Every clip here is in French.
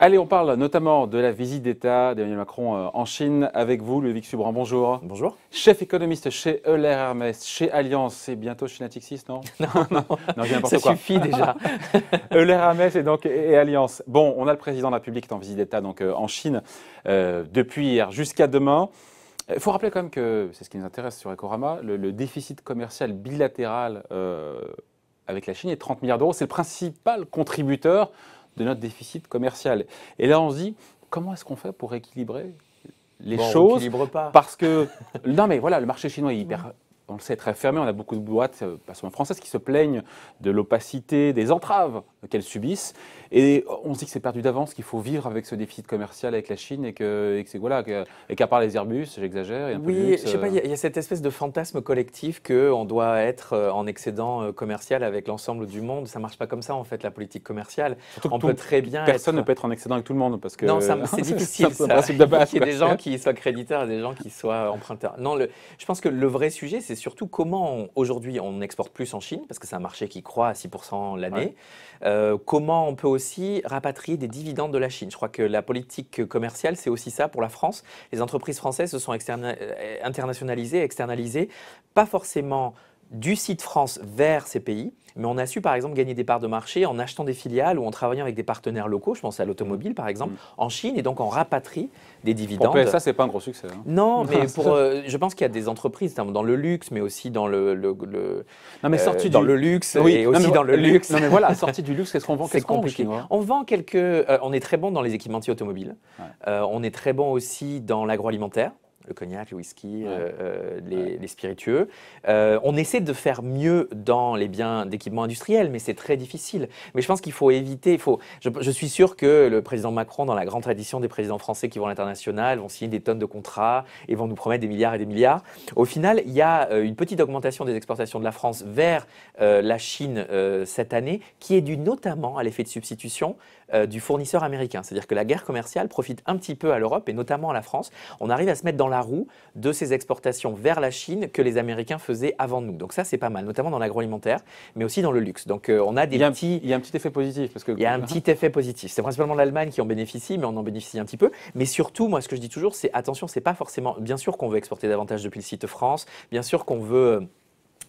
Allez, on parle notamment de la visite d'État d'Emmanuel Macron en Chine avec vous, Ludovic Subran. Bonjour. Bonjour. Chef économiste chez Euler Hermès, chez Allianz et bientôt chez Natixis, non? Non, n'importe ça quoi. suffit déjà. Euler Hermès et Allianz. Bon, on a le président de la République qui est en visite d'État en Chine depuis hier jusqu'à demain. Il faut rappeler quand même que, c'est ce qui nous intéresse sur Ecorama, le déficit commercial bilatéral avec la Chine est 30 milliards d'euros. C'est le principal contributeur de notre déficit commercial. Et là, on se dit, comment est-ce qu'on fait pour équilibrer les choses? On n'équilibre pas. Parce que, non mais voilà, le marché chinois est hyper, on le sait, très fermé. On a beaucoup de boîtes, pas seulement françaises, qui se plaignent de l'opacité, des entraves qu'elles subissent. Et on se dit que c'est perdu d'avance, qu'il faut vivre avec ce déficit commercial avec la Chine et qu'à part les Airbus, j'exagère, et un peu de luxe, je sais pas, il y a cette espèce de fantasme collectif qu'on doit être en excédent commercial avec l'ensemble du monde. Ça marche pas comme ça en fait, la politique commerciale. Surtout que on peut très bien personne ne peut être en excédent avec tout le monde parce que non, c'est difficile. C'est un principe de base. Il y a des gens qui soient créditeurs et des gens qui soient emprunteurs. Non, je pense que le vrai sujet, c'est surtout comment aujourd'hui on exporte plus en Chine parce que c'est un marché qui croît à 6% l'année. Comment on peut aussi rapatrier des dividendes de la Chine. Je crois que la politique commerciale, c'est aussi ça pour la France. Les entreprises françaises se sont internationalisées, externalisées, pas forcément du site France vers ces pays, mais on a su par exemple gagner des parts de marché en achetant des filiales ou en travaillant avec des partenaires locaux, je pense à l'automobile par exemple, en Chine, et donc on rapatrie des dividendes. Pour PSA, c'est pas un gros succès. Hein. Non, mais je pense qu'il y a des entreprises dans le luxe, mais aussi dans le luxe et aussi dans le luxe. Non mais voilà, sortie du luxe, qu'est-ce qu'on vend? C'est compliqué. On vend on est très bon dans les équipementiers automobiles. Ouais. On est très bon aussi dans l'agroalimentaire. Le cognac, le whisky, les spiritueux. On essaie de faire mieux dans les biens d'équipement industriel, mais c'est très difficile. Mais je pense qu'il faut éviter. Je suis sûr que le président Macron, dans la grande tradition des présidents français qui vont à l'international, vont signer des tonnes de contrats et vont nous promettre des milliards et des milliards. Au final, il y a une petite augmentation des exportations de la France vers la Chine cette année, qui est due notamment à l'effet de substitution du fournisseur américain. C'est-à-dire que la guerre commerciale profite un petit peu à l'Europe et notamment à la France. On arrive à se mettre dans la roue de ces exportations vers la Chine que les Américains faisaient avant nous. Donc ça, c'est pas mal, notamment dans l'agroalimentaire, mais aussi dans le luxe. Donc on a il y a un petit effet positif. Il y a un petit effet positif. C'est principalement l'Allemagne qui en bénéficie, mais on en bénéficie un petit peu. Mais surtout, moi, ce que je dis toujours, c'est attention, c'est pas forcément… Bien sûr qu'on veut exporter davantage depuis le site France, bien sûr qu'on veut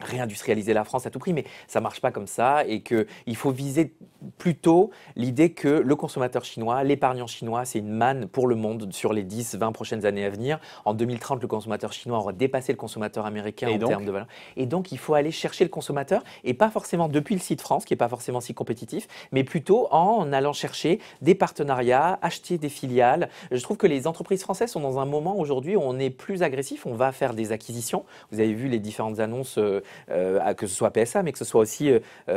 réindustrialiser la France à tout prix, mais ça ne marche pas comme ça et qu'il faut viser plutôt l'idée que le consommateur chinois, l'épargnant chinois, c'est une manne pour le monde sur les 10-20 prochaines années à venir. En 2030, le consommateur chinois aura dépassé le consommateur américain en termes de valeur. Et donc, il faut aller chercher le consommateur et pas forcément depuis le site France, qui n'est pas forcément si compétitif, mais plutôt en allant chercher des partenariats, acheter des filiales. Je trouve que les entreprises françaises sont dans un moment aujourd'hui où on est plus agressif, on va faire des acquisitions. Vous avez vu les différentes annonces que ce soit PSA, mais que ce soit aussi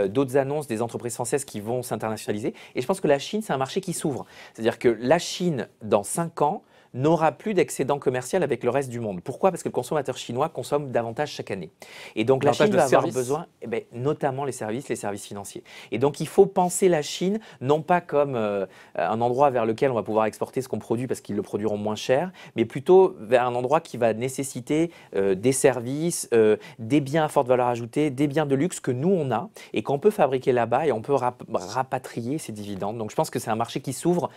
d'autres annonces des entreprises françaises qui vont s'internationaliser. Et je pense que la Chine, c'est un marché qui s'ouvre. C'est-à-dire que la Chine, dans 5 ans, n'aura plus d'excédent commercial avec le reste du monde. Pourquoi? Parce que le consommateur chinois consomme davantage chaque année. Et donc la Chine va avoir besoin, notamment les services financiers. Et donc il faut penser la Chine non pas comme un endroit vers lequel on va pouvoir exporter ce qu'on produit parce qu'ils le produiront moins cher, mais plutôt vers un endroit qui va nécessiter des services, des biens à forte valeur ajoutée, des biens de luxe que nous on a et qu'on peut fabriquer là-bas et on peut rapatrier ces dividendes. Donc je pense que c'est un marché qui s'ouvre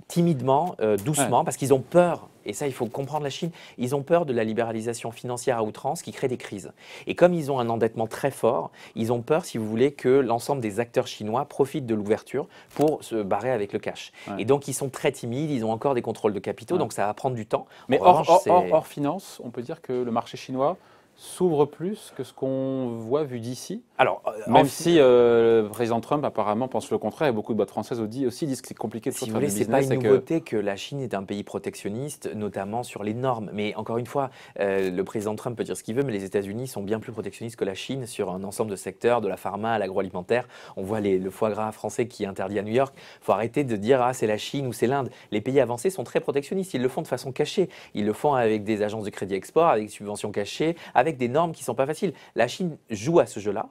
timidement, doucement, parce qu'ils ont peur. Et ça, il faut comprendre la Chine. Ils ont peur de la libéralisation financière à outrance qui crée des crises. Et comme ils ont un endettement très fort, ils ont peur, si vous voulez, que l'ensemble des acteurs chinois profitent de l'ouverture pour se barrer avec le cash. Et donc, ils sont très timides, ils ont encore des contrôles de capitaux, donc ça va prendre du temps. Mais hors finance, on peut dire que le marché chinois s'ouvre plus que ce qu'on voit vu d'ici. Alors, même si le président Trump apparemment pense le contraire, et beaucoup de boîtes françaises aussi disent que c'est compliqué de faire du business. Si vous voulez, c'est pas une nouveauté que la Chine est un pays protectionniste, notamment sur les normes. Mais encore une fois, le président Trump peut dire ce qu'il veut, mais les États-Unis sont bien plus protectionnistes que la Chine sur un ensemble de secteurs, de la pharma à l'agroalimentaire. On voit le foie gras français qui est interdit à New York. Il faut arrêter de dire ah c'est la Chine ou c'est l'Inde. Les pays avancés sont très protectionnistes. Ils le font de façon cachée. Ils le font avec des agences de crédit export, avec des subventions cachées, avec des normes qui ne sont pas faciles. La Chine joue à ce jeu-là.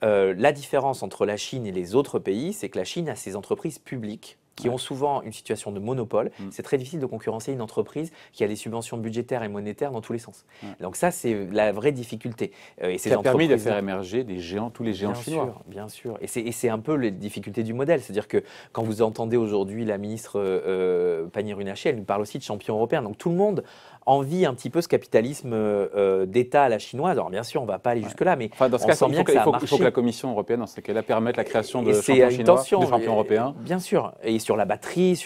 La différence entre la Chine et les autres pays, c'est que la Chine a ses entreprises publiques qui ont souvent une situation de monopole, c'est très difficile de concurrencer une entreprise qui a des subventions budgétaires et monétaires dans tous les sens. Donc ça, c'est la vraie difficulté. Et ces permis de faire émerger des géants, tous les géants chinois. Bien sûr. Et c'est un peu les difficultés du modèle. C'est-à-dire que quand vous entendez aujourd'hui la ministre Pannier-Runacher, elle nous parle aussi de champion européen. Donc tout le monde envie un petit peu ce capitalisme d'État à la chinoise. Alors bien sûr, on ne va pas aller jusque-là, mais dans ce cas, il faut que la Commission européenne, dans ce cas-là, permette la création de champions chinois, de champions européens. Bien sûr. Et sur la batterie,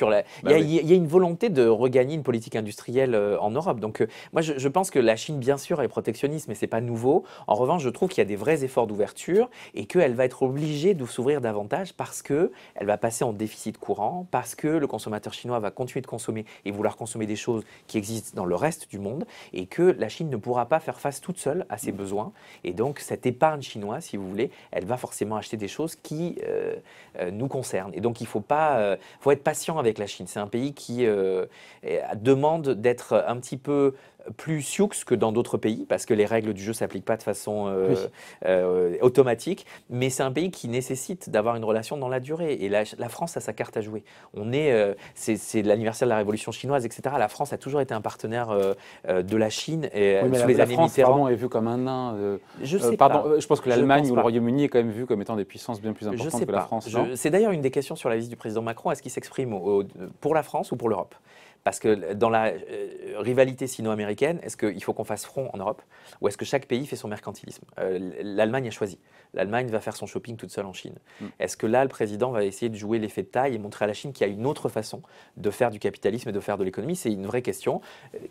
il y a une volonté de regagner une politique industrielle en Europe. Donc moi, je pense que la Chine, bien sûr, est protectionniste, mais ce n'est pas nouveau. En revanche, je trouve qu'il y a des vrais efforts d'ouverture et qu'elle va être obligée de s'ouvrir davantage parce qu'elle va passer en déficit courant, parce que le consommateur chinois va continuer de consommer et vouloir consommer des choses qui existent dans le reste du monde et que la Chine ne pourra pas faire face toute seule à ses besoins. Et donc, cette épargne chinoise, si vous voulez, elle va forcément acheter des choses qui nous concernent. Et donc, il faut être patient avec la Chine. C'est un pays qui demande d'être un petit peu plus sioux que dans d'autres pays, parce que les règles du jeu ne s'appliquent pas de façon automatique, mais c'est un pays qui nécessite d'avoir une relation dans la durée. Et la France a sa carte à jouer. C'est l'anniversaire de la Révolution chinoise, etc. La France a toujours été un partenaire de la Chine. Et, sous les années Mitterrand est vue comme un nain. Je pense que l'Allemagne ou le Royaume-Uni est quand même vu comme étant des puissances bien plus importantes que la France. C'est d'ailleurs une des questions sur la visite du président Macron. Est-ce qu'il s'exprime pour la France ou pour l'Europe ? Parce que dans la rivalité sino-américaine, est-ce qu'il faut qu'on fasse front en Europe ou est-ce que chaque pays fait son mercantilisme ? L'Allemagne a choisi. L'Allemagne va faire son shopping toute seule en Chine. Est-ce que là, le président va essayer de jouer l'effet de taille et montrer à la Chine qu'il y a une autre façon de faire du capitalisme et de faire de l'économie ? C'est une vraie question.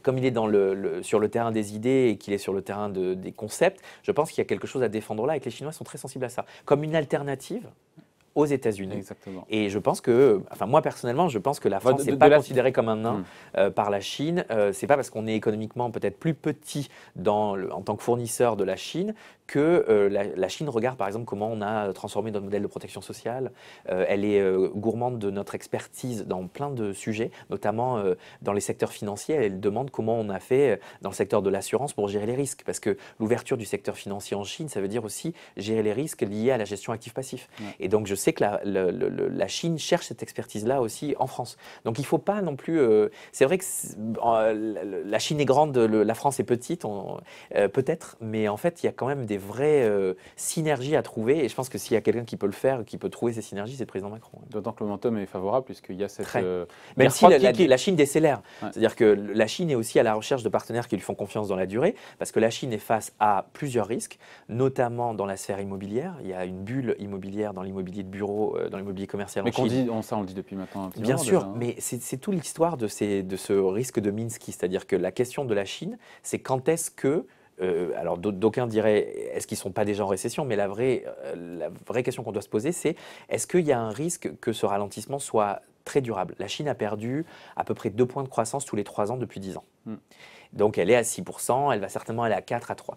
Comme il est sur le terrain des idées et qu'il est sur le terrain des concepts, je pense qu'il y a quelque chose à défendre là et que les Chinois sont très sensibles à ça. Comme une alternative aux États-Unis. Exactement. Et je pense que, moi personnellement, je pense que la France n'est pas considérée comme un nain par la Chine. C'est pas parce qu'on est économiquement peut-être plus petit en tant que fournisseur de la Chine que la Chine regarde par exemple comment on a transformé notre modèle de protection sociale. Elle est gourmande de notre expertise dans plein de sujets, notamment dans les secteurs financiers. Elle demande comment on a fait dans le secteur de l'assurance pour gérer les risques. Parce que l'ouverture du secteur financier en Chine, ça veut dire aussi gérer les risques liés à la gestion actif-passif. Et donc je sais que la Chine cherche cette expertise-là aussi en France. Donc il ne faut pas non plus... c'est vrai que la Chine est grande, la France est petite, peut-être, mais en fait il y a quand même des vraies synergies à trouver. Et je pense que s'il y a quelqu'un qui peut le faire, qui peut trouver ces synergies, c'est le président Macron. D'autant que le momentum est favorable puisqu'il y a cette... Même si la Chine décélère. C'est-à-dire que la Chine est aussi à la recherche de partenaires qui lui font confiance dans la durée, parce que la Chine est face à plusieurs risques, notamment dans la sphère immobilière. Il y a une bulle immobilière dans l'immobilier de bureau, dans l'immobilier commercial en Chine. Ça, on le dit depuis maintenant un petit Bien moment sûr, déjà, hein. mais c'est toute l'histoire de ce risque de Minsky. C'est-à-dire que la question de la Chine, c'est quand est-ce que alors d'aucuns diraient, est-ce qu'ils ne sont pas déjà en récession? Mais la vraie question qu'on doit se poser, c'est est-ce qu'il y a un risque que ce ralentissement soit très durable? La Chine a perdu à peu près 2 points de croissance tous les 3 ans depuis 10 ans. Donc elle est à 6%, elle va certainement aller à 4, à 3,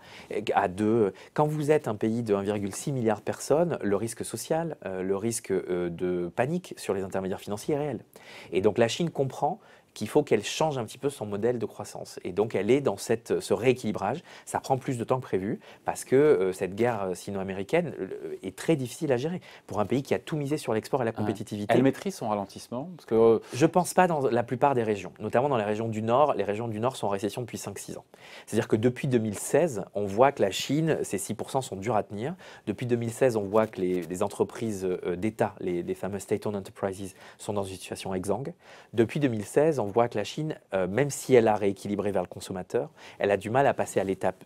à 2. Quand vous êtes un pays de 1,6 milliard de personnes, le risque social, le risque de panique sur les intermédiaires financiers est réel. Et donc la Chine comprend qu'il faut qu'elle change un petit peu son modèle de croissance. Et donc, elle est dans ce rééquilibrage. Ça prend plus de temps que prévu parce que cette guerre sino-américaine est très difficile à gérer pour un pays qui a tout misé sur l'export et la compétitivité. Elle maîtrise son ralentissement parce que... Je ne pense pas dans la plupart des régions, notamment dans les régions du Nord. Les régions du Nord sont en récession depuis 5-6 ans. C'est-à-dire que depuis 2016, on voit que la Chine, ces 6% sont durs à tenir. Depuis 2016, on voit que les entreprises d'État, les fameuses state-owned enterprises, sont dans une situation exsangue. Depuis 2016, on voit que la Chine, même si elle a rééquilibré vers le consommateur, elle a du mal à passer à l'étape,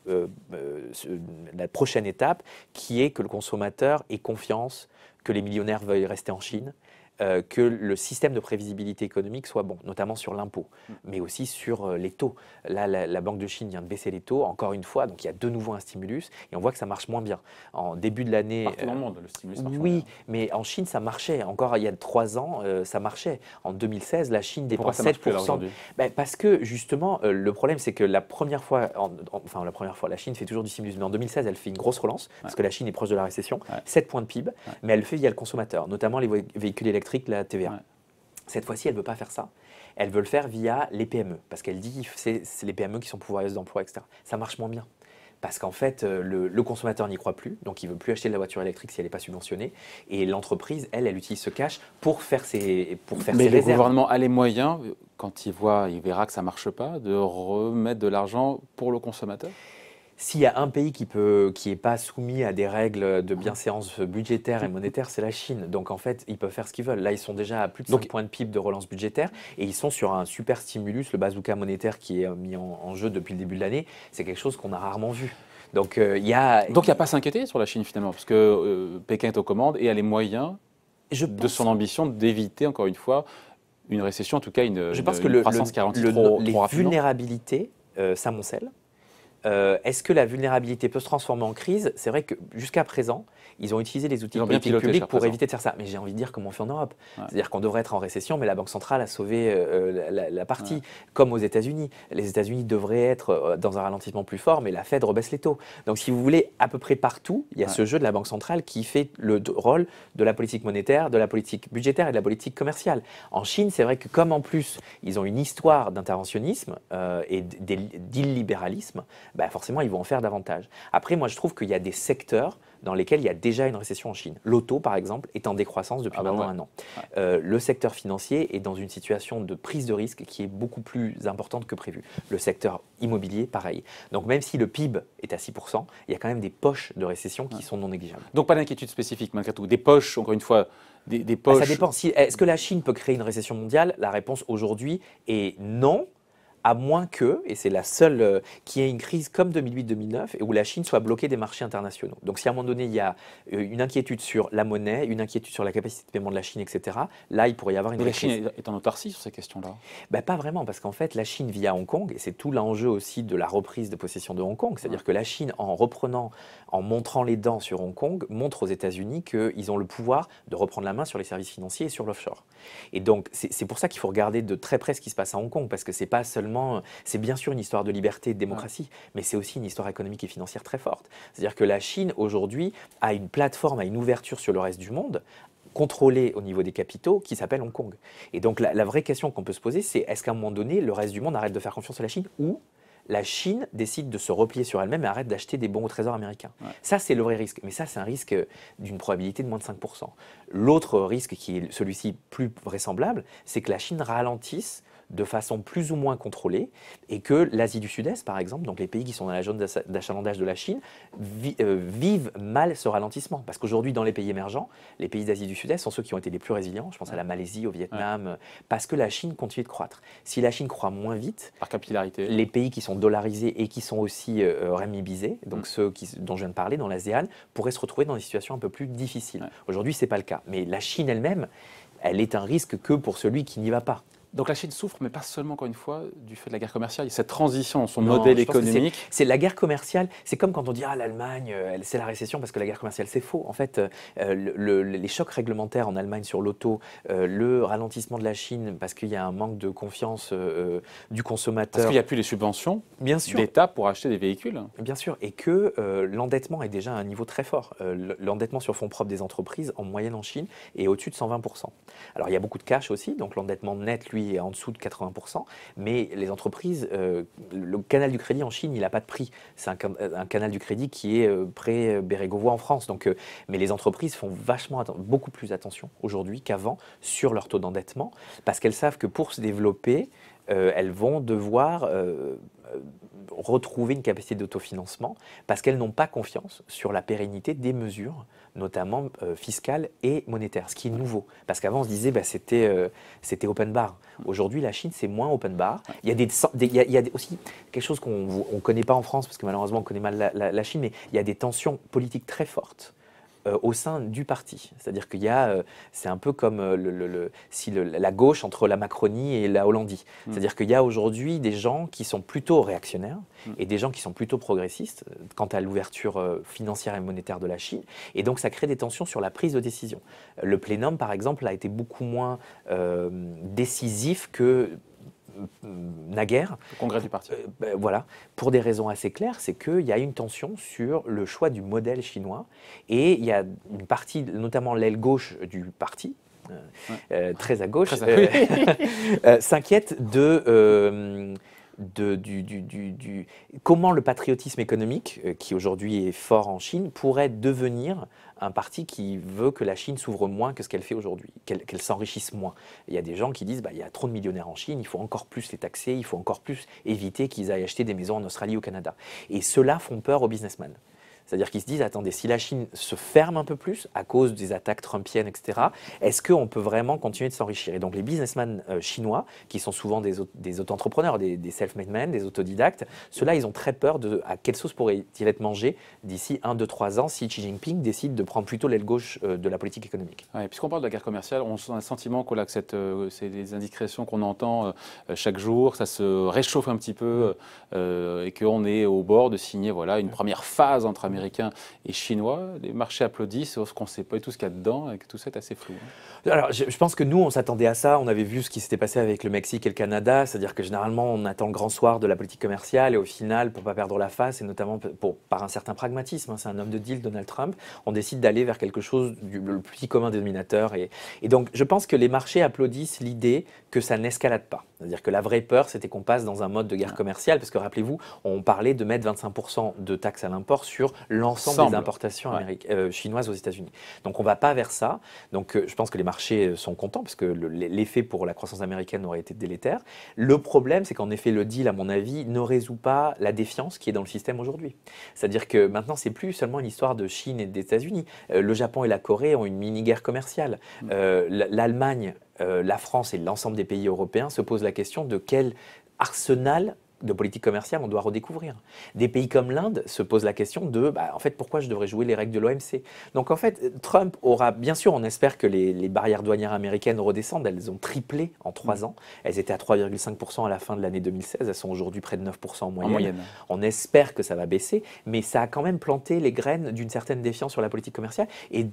la prochaine étape, qui est que le consommateur ait confiance, que les millionnaires veuillent rester en Chine, que le système de prévisibilité économique soit bon, notamment sur l'impôt, mais aussi sur les taux. Là, la Banque de Chine vient de baisser les taux, encore une fois, donc il y a de nouveau un stimulus, et on voit que ça marche moins bien. En début de l'année... Partout dans le monde, le stimulus marche moins oui, bien. mais en Chine, ça marchait. Encore il y a 3 ans, ça marchait. En 2016, la Chine Pourquoi dépense ça marche plus là 7%. aujourd'hui ? Parce que, justement, le problème, c'est que la première fois, la Chine fait toujours du stimulus, mais en 2016, elle fait une grosse relance, parce que la Chine est proche de la récession, 7 points de PIB, mais elle le fait via le consommateur, notamment les véhicules électriques, la TVA. Cette fois-ci, elle ne veut pas faire ça. Elle veut le faire via les PME, parce qu'elle dit que c'est les PME qui sont pourvoyeuses d'emplois, etc. Ça marche moins bien. parce qu'en fait, le consommateur n'y croit plus, donc il ne veut plus acheter de la voiture électrique si elle n'est pas subventionnée. Et l'entreprise, elle utilise ce cash pour faire ses Mais le réserves. gouvernement a les moyens, quand il verra que ça ne marche pas, de remettre de l'argent pour le consommateur? S'il y a un pays qui n'est pas soumis à des règles de bienséance budgétaire et monétaire, c'est la Chine. Donc en fait, ils peuvent faire ce qu'ils veulent. Là, ils sont déjà à plus de 5 points de PIB de relance budgétaire et ils sont sur un super stimulus, le bazooka monétaire qui est mis en jeu depuis le début de l'année. C'est quelque chose qu'on a rarement vu. Donc il n'y a pas à s'inquiéter sur la Chine finalement, parce que Pékin est aux commandes et a les moyens de son ambition d'éviter, encore une fois, une récession, en tout cas une croissance qui ralentit trop les rapidement. vulnérabilités s'amoncellent. Est-ce que la vulnérabilité peut se transformer en crise? C'est vrai que jusqu'à présent, ils ont utilisé les outils de politique publique pour éviter de faire ça. Mais j'ai envie de dire comment on fait en Europe. Ouais. C'est-à-dire qu'on devrait être en récession, mais la Banque centrale a sauvé la partie. Ouais. Comme aux États-Unis. Les États-Unis devraient être dans un ralentissement plus fort, mais la Fed rebaisse les taux. Donc si vous voulez, à peu près partout, il y a ce jeu de la Banque centrale qui fait le rôle de la politique monétaire, de la politique budgétaire et de la politique commerciale. En Chine, c'est vrai que comme en plus, ils ont une histoire d'interventionnisme et d'illibéralisme, bah forcément, ils vont en faire davantage. Après, moi, je trouve qu'il y a des secteurs dans lesquels il y a déjà une récession en Chine. L'auto, par exemple, est en décroissance depuis maintenant un an. Ouais. Le secteur financier est dans une situation de prise de risque qui est beaucoup plus importante que prévu. Le secteur immobilier, pareil. Donc, même si le PIB est à 6%, il y a quand même des poches de récession qui sont non négligeables. Donc, pas d'inquiétude spécifique, malgré tout. Des poches, encore une fois, des poches… Ça dépend. Est-ce que la Chine peut créer une récession mondiale? La réponse aujourd'hui est non. À moins que, et c'est la seule, qu'il y ait une crise comme 2008-2009 et où la Chine soit bloquée des marchés internationaux. Donc si à un moment donné, il y a une inquiétude sur la monnaie, une inquiétude sur la capacité de paiement de la Chine, etc., là, il pourrait y avoir une crise. Mais la Chine est en autarcie sur ces questions-là? Ben, pas vraiment, parce qu'en fait, la Chine vit à Hong Kong, et c'est tout l'enjeu aussi de la reprise de possession de Hong Kong. C'est-à-dire que la Chine, en reprenant, en montrant les dents sur Hong Kong, montre aux États-Unis qu'ils ont le pouvoir de reprendre la main sur les services financiers et sur l'offshore. Et donc, c'est pour ça qu'il faut regarder de très près ce qui se passe à Hong Kong, parce que c'est pas seulement… C'est bien sûr une histoire de liberté et de démocratie, mais c'est aussi une histoire économique et financière très forte. C'est-à-dire que la Chine, aujourd'hui, a une plateforme, a une ouverture sur le reste du monde, contrôlée au niveau des capitaux, qui s'appelle Hong Kong. Et donc, la vraie question qu'on peut se poser, c'est est-ce qu'à un moment donné, le reste du monde arrête de faire confiance à la Chine ou la Chine décide de se replier sur elle-même et arrête d'acheter des bons au trésor américains. Ouais. Ça, c'est le vrai risque. Mais ça, c'est un risque d'une probabilité de moins de 5%. L'autre risque, qui est celui-ci plus vraisemblable, c'est que la Chine ralentisse de façon plus ou moins contrôlée et que l'Asie du Sud-Est, par exemple, donc les pays qui sont dans la zone d'achalandage de la Chine, vivent mal ce ralentissement. Parce qu'aujourd'hui, dans les pays émergents, les pays d'Asie du Sud-Est sont ceux qui ont été les plus résilients. Je pense à la Malaisie, au Vietnam, parce que la Chine continue de croître. Si la Chine croît moins vite, par capillarité, les pays qui sont dollarisés et qui sont aussi renminbisés, donc ceux dont je viens de parler, dans l'ASEAN, pourraient se retrouver dans des situations un peu plus difficiles. Ouais. Aujourd'hui, ce n'est pas le cas. Mais la Chine elle-même, elle est un risque que pour celui qui n'y va pas. Donc la Chine souffre, mais pas seulement, encore une fois, du fait de la guerre commercière. Il y a cette transition dans son modèle économique. C'est la guerre commerciale. C'est comme quand on dit « Ah, l'Allemagne, c'est la récession parce que la guerre commerciale, c'est faux ». En fait, les chocs réglementaires en Allemagne sur l'auto, le ralentissement de la Chine parce qu'il y a un manque de confiance du consommateur. Parce qu'il n'y a plus les subventions d'État pour acheter des véhicules. Bien sûr, et que l'endettement est déjà à un niveau très fort. L'endettement sur fonds propres des entreprises, en moyenne en Chine, est au-dessus de 120%. Alors, il y a beaucoup de cash aussi, donc l'endettement net, lui, est en dessous de 80%, mais les entreprises, le canal du crédit en Chine, il n'a pas de prix. C'est un canal du crédit qui est près Bérégovoy en France. Donc, mais les entreprises font beaucoup plus attention aujourd'hui qu'avant sur leur taux d'endettement, parce qu'elles savent que pour se développer, elles vont devoir retrouver une capacité d'autofinancement parce qu'elles n'ont pas confiance sur la pérennité des mesures, notamment fiscales et monétaires, ce qui est nouveau. Parce qu'avant, on se disait c'était open bar. Aujourd'hui, la Chine, c'est moins open bar. Il y a aussi quelque chose qu'on ne connaît pas en France, parce que malheureusement, on connaît mal la Chine, mais il y a des tensions politiques très fortes au sein du parti. C'est-à-dire qu'il y a, c'est un peu comme la gauche entre la Macronie et la Hollandie. C'est-à-dire qu'il y a aujourd'hui des gens qui sont plutôt réactionnaires et des gens qui sont plutôt progressistes quant à l'ouverture financière et monétaire de la Chine. Et donc, ça crée des tensions sur la prise de décision. Le plénum, par exemple, a été beaucoup moins décisif que naguère. Le congrès du parti. Voilà, pour des raisons assez claires, c'est qu'il y a une tension sur le choix du modèle chinois et il y a une partie, notamment l'aile gauche du parti, très à gauche, s'inquiète comment le patriotisme économique, qui aujourd'hui est fort en Chine, pourrait devenir un parti qui veut que la Chine s'ouvre moins que ce qu'elle fait aujourd'hui, qu'elle s'enrichisse moins. Il y a des gens qui disent il y a trop de millionnaires en Chine, il faut encore plus les taxer, il faut encore plus éviter qu'ils aillent acheter des maisons en Australie ou au Canada. Et ceux-là font peur aux businessmen. C'est-à-dire qu'ils se disent, attendez, si la Chine se ferme un peu plus à cause des attaques trumpiennes, etc., est-ce qu'on peut vraiment continuer de s'enrichir? Et donc les businessmen chinois, qui sont souvent des auto-entrepreneurs, des self-made men, des autodidactes, ceux-là, ils ont très peur de à quelle sauce pourrait-il être mangé d'ici 1, 2, 3 ans si Xi Jinping décide de prendre plutôt l'aile gauche de la politique économique. Ouais, puisqu'on parle de la guerre commerciale, on a le sentiment que c'est des indiscrétions qu'on entend chaque jour, ça se réchauffe un petit peu et qu'on est au bord de signer une première phase entre Américains et Chinois. Les marchés applaudissent, sauf qu'on ne sait pas tout ce qu'il y a dedans et que tout ça est assez flou. Alors, je pense que nous, on s'attendait à ça. On avait vu ce qui s'était passé avec le Mexique et le Canada. C'est-à-dire que généralement, on attend le grand soir de la politique commerciale et au final, pour ne pas perdre la face, et notamment par un certain pragmatisme, c'est un homme de deal, Donald Trump, on décide d'aller vers quelque chose le plus petit commun dénominateur. Et donc, je pense que les marchés applaudissent l'idée que ça n'escalade pas. C'est-à-dire que la vraie peur, c'était qu'on passe dans un mode de guerre commerciale, parce que rappelez-vous, on parlait de mettre 25% de taxes à l'import sur l'ensemble des importations chinoises aux États-Unis. Donc on ne va pas vers ça. Donc je pense que les marchés sont contents, parce que l'effet pour la croissance américaine aurait été délétère. Le problème, c'est qu'en effet, le deal, à mon avis, ne résout pas la défiance qui est dans le système aujourd'hui. C'est-à-dire que maintenant, c'est plus seulement une histoire de Chine et des États-Unis. Le Japon et la Corée ont une mini-guerre commerciale. L'Allemagne, la France et l'ensemble des pays européens se posent la question de quel arsenal de politique commerciale on doit redécouvrir. Des pays comme l'Inde se posent la question de en fait, pourquoi je devrais jouer les règles de l'OMC? Donc en fait, Trump aura, bien sûr, on espère que les barrières douanières américaines redescendent. Elles ont triplé en 3 ans. Elles étaient à 3,5% à la fin de l'année 2016. Elles sont aujourd'hui près de 9% en moyenne. On espère que ça va baisser, mais ça a quand même planté les graines d'une certaine défiance sur la politique commerciale et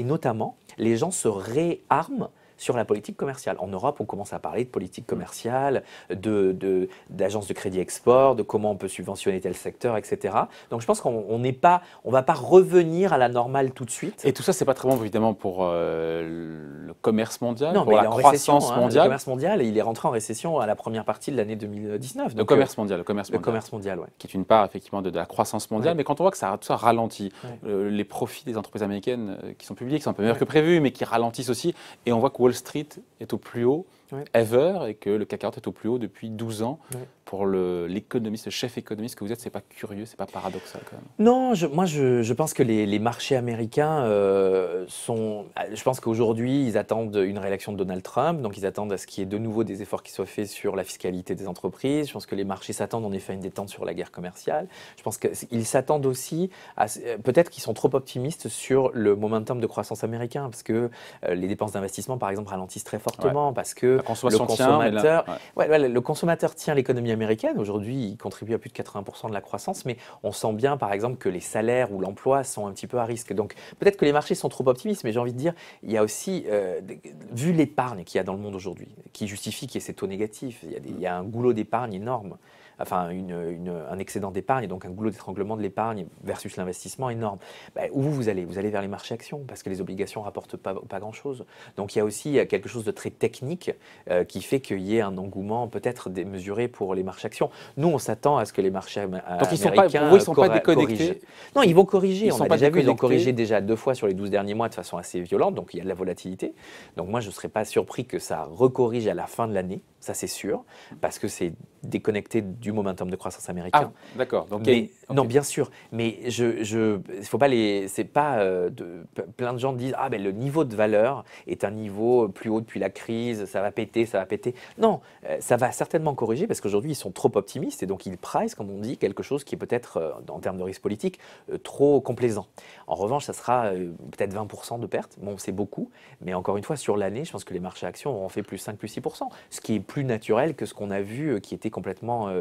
notamment, les gens se réarment sur la politique commerciale. En Europe, on commence à parler de politique commerciale, d'agences de crédit export, de comment on peut subventionner tel secteur, etc. Donc je pense qu'on ne va pas revenir à la normale tout de suite. Et tout ça, c'est pas très bon évidemment pour le commerce mondial, non, pour la croissance mondiale. Le commerce mondial, il est rentré en récession à la première partie de l'année 2019. Le commerce mondial, qui est une part effectivement de la croissance mondiale. Mais quand on voit que tout ça ralentit, les profits des entreprises américaines qui sont publiés, qui sont un peu meilleurs que prévu, mais qui ralentissent aussi, et on voit que Wall Street est au plus haut ever et que le CAC 40 est au plus haut depuis 12 ans. Pour l'économiste, le chef économiste que vous êtes, c'est pas curieux, c'est pas paradoxal quand même? Non, moi je pense que les marchés américains je pense qu'aujourd'hui ils attendent une réélection de Donald Trump, donc ils attendent à ce qu'il y ait de nouveau des efforts qui soient faits sur la fiscalité des entreprises. Je pense que les marchés s'attendent en effet à une détente sur la guerre commerciale. Je pense qu'ils s'attendent aussi à peut-être qu'ils sont trop optimistes sur le momentum de croissance américain, parce que les dépenses d'investissement par exemple ralentissent très fortement, parce que le consommateur tient l'économie américaine. Aujourd'hui, il contribue à plus de 80% de la croissance, mais on sent bien, par exemple, que les salaires ou l'emploi sont un petit peu à risque. Donc, peut-être que les marchés sont trop optimistes, mais j'ai envie de dire, il y a aussi, vu l'épargne qu'il y a dans le monde aujourd'hui, qui justifie qu'il y ait ces taux négatifs, il y a un goulot d'épargne énorme. Enfin, un excédent d'épargne, donc un goulot d'étranglement de l'épargne versus l'investissement énorme. Où vous allez vers les marchés actions, parce que les obligations ne rapportent pas grand-chose. Donc il y a aussi quelque chose de très technique qui fait qu'il y ait un engouement peut-être démesuré pour les marchés actions. Nous, on s'attend à ce que les marchés américains ils ne sont pas déconnectés. Non, ils vont corriger. On a déjà vu, ils ont corrigé déjà 2 fois sur les 12 derniers mois de façon assez violente, donc il y a de la volatilité. Donc moi, je ne serais pas surpris que ça recorrige à la fin de l'année. Ça, c'est sûr, parce que c'est déconnecté du momentum de croissance américain. Ah, d'accord. Non, bien sûr, mais faut pas plein de gens disent le niveau de valeur est un niveau plus haut depuis la crise, ça va péter. Non, ça va certainement corriger, parce qu'aujourd'hui ils sont trop optimistes et donc ils price, comme on dit, quelque chose qui est peut-être en termes de risque politique trop complaisant. En revanche, ça sera peut-être 20% de pertes. Bon, c'est beaucoup, mais encore une fois, sur l'année, je pense que les marchés actions auront fait plus 5, plus 6%, ce qui est plus naturel que ce qu'on a vu qui était complètement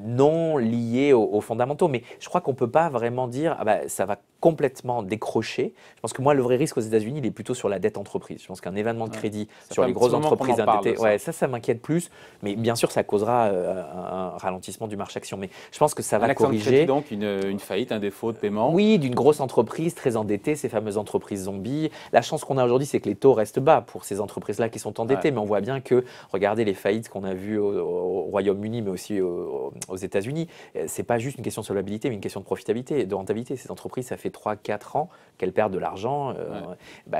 non lié aux fondamentaux. Mais je crois qu'on ne peut pas vraiment dire ça va complètement décroché. Je pense que moi, le vrai risque aux États-Unis, il est plutôt sur la dette entreprise. Je pense qu'un événement de crédit sur les grosses entreprises endettées, ça m'inquiète plus. Mais bien sûr, ça causera un ralentissement du marché action. Mais je pense que ça va corriger. Donc une faillite, un défaut de paiement. Oui, d'une grosse entreprise très endettée, ces fameuses entreprises zombies. La chance qu'on a aujourd'hui, c'est que les taux restent bas pour ces entreprises-là qui sont endettées. Mais on voit bien que, regardez les faillites qu'on a vues au Royaume-Uni, mais aussi aux États-Unis, c'est pas juste une question de solvabilité, mais une question de profitabilité, de rentabilité. Ces entreprises, ça fait 3-4 ans qu'elles perdent de l'argent.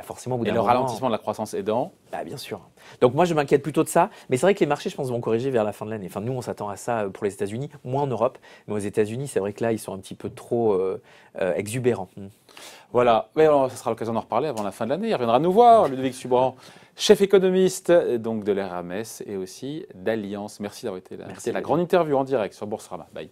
Forcément, au bout d'un moment, le ralentissement de la croissance aidant. Bien sûr. Donc moi, je m'inquiète plutôt de ça. Mais c'est vrai que les marchés, je pense, vont corriger vers la fin de l'année. Enfin, nous, on s'attend à ça pour les États-Unis, moins en Europe. Mais aux États-Unis, c'est vrai que là, ils sont un petit peu trop exubérants. Voilà. Mais alors, ça sera l'occasion d'en reparler avant la fin de l'année. Il reviendra nous voir, Ludovic Subran, chef économiste donc de l'Hermès et aussi d'Alliance. Merci d'avoir été là. C'était la grande interview en direct sur Boursorama. Bye.